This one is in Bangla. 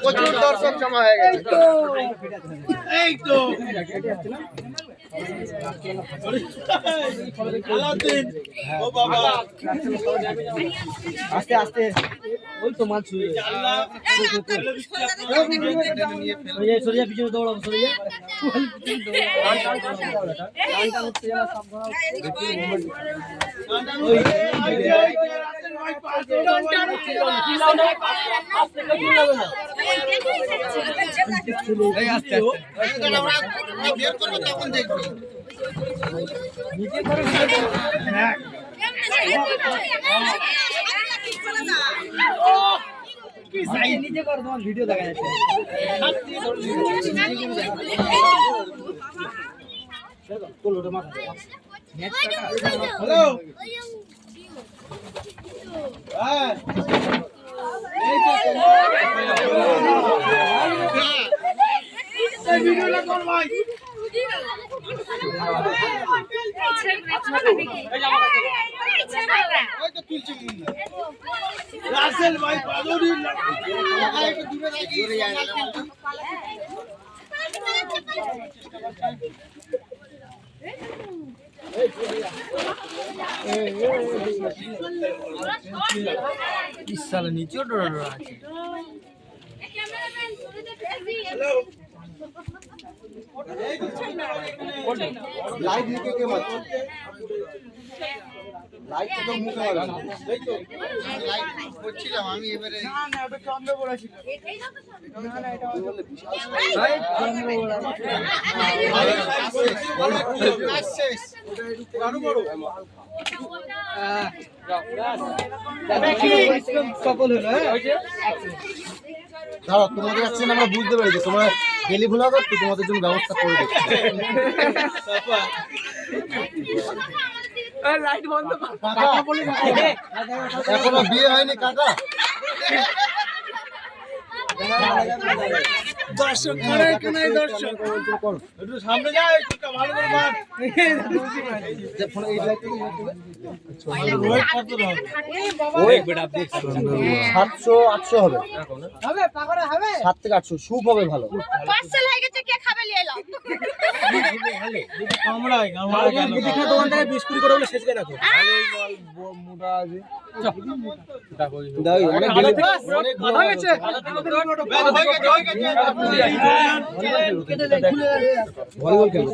প্রচুর দর্শক জমা হয়ে গেছে। এই তো আস্তে আস্তে ওই তো মাছ ছুঁয়ে সরিয়া পিছনে দৌড়াবো সরিয়া তখন দেখবি নিজে কর তোমার ভিডিও দেখা যাচ্ছে রাসেল ভাই পাদুরি একটু দূরে রাখি इस साल नीचे डर रहा है লাইট নিতে কে মারছে লাইট তো মুখে লাগা না এই তো লাইট করছিলাম আমি এবারে না না ওটা চন্দ্র বড়া ছিল না না এটা বলে বিশাল ভাই চন্দ্র বড়া শেষ আরো বড় সফল হলো দাঁড়াও তোমাদের অ্যাকশন আমরা বুঝতে পেরেছি তোমরা গেলি ভুলা তো তোমাদের জন্য ব্যবস্থা করে দিচ্ছি লাইট বন্ধ এখনো বিয়ে হয়নি কাকা দর্শক দর্শক একটু সামনে যাও একটু ভালো করে মার যে ফোন এই লাইট রোহিত কত হবে ওই বেটা দেখ 700 800 হবে হবে পাগড়া হবে 7 থেকে 800 সুপ হবে ভালো পার্সেল হয়ে গেছে কে খাবে নিয়ে এলো আমরা গেল দেখো দোকান থেকে 20 কুড়ি করে হলে শেষ করে রাখো ভালো মোটা আছে দাও অনেক অনেক হয়ে গেছে ভলিবল খেলবো